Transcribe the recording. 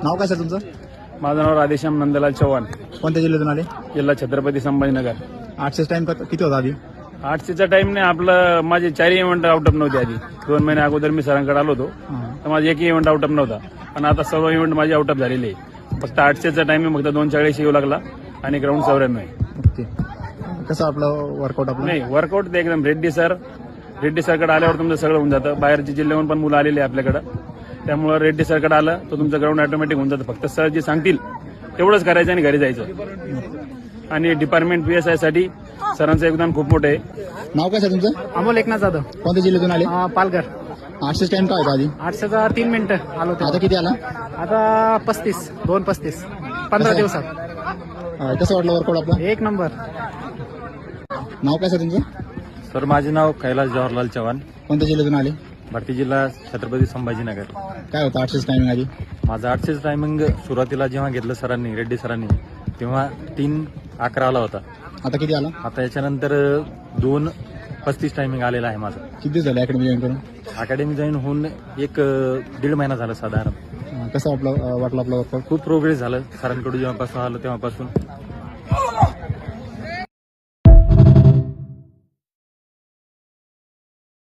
नाव काय सर तुमचं? माझं नाव राधेश्याम नंदलाल चव्हाण, कोणत्या जिल्ह्यातून आले? जिल्हा छत्रपती संभाजीनगर. 800 टाइम किती होता आधी? 800चा टाइम नाही आपलं. माझे 4 इव्हेंट आउट ऑफ नव्हते आधी. 2 महिने अगोदर मी सरांकडे आलो होतो, तर माझा एकही इव्हेंट आउट ऑफ नव्हता. पण आता सर्व इव्हेंट माझे आउट ऑफ झालेले आहे. फक्त 800चा टाइम फक्त 2:40 येऊ लागला आणि ग्राउंड 94 आहे. ओके. कसं आपलं वर्कआउट आपलं? नाही, वर्कआउट एकदम रेड्डी सरकडे आल्यावर तुमचं सगळं होऊन जातं. बाहेरच्या जिल्ह्याहून पण मुलं आलेली आहे आपल्याकडं, त्यामुळे रेड्डी सरकडे आलं तर तुमचं ग्राउंड ऑटोमॅटिक होऊन जातं. फक्त सर जे सांगतील तेवढंच करायचं आणि घरी जायचं. आणि डिपार्टमेंट PSI साठी सरांचं योगदान खूप मोठं आहे. नाव काय सर तुमचं? अमोल एकनाथ जाधव, कोणत्या जिल्ह्यातून आले? पालघर. 800 टाइम काय होता आधी? 800चा 3 मिनिटं आलो आता होतो. किती आला? आता 2:35 15 दिवसात. कसं वाटलं वर्कआउट आपलं? एक नंबर. नाव काय सर तुमचं? सर माझे नाव कैलास जवाहरलाल चव्हाण, कोणत्या जिल्ह्यातून आले? भरती जिल्हा छत्रपती संभाजीनगर. काय होतं 800 टायमिंग आधी? माझं 800 टायमिंग सुरुवातीला जेव्हा घेतलं सरांनी, रेड्डी सरांनी, तेव्हा 3:11 आला होता. आता किती आला? आता याच्यानंतर 2:35 टायमिंग आलेला आहे माझं. किती दिवस झाले अकॅडमी जॉईन करून? अकॅडमी जॉईन होऊन 1-1.5 महिना झाला साधारण. कसं वाटलं आपलं वर्कआउट? खूप प्रोग्रेस झालं सरांकडून जेव्हापासून आलं तेव्हापासून.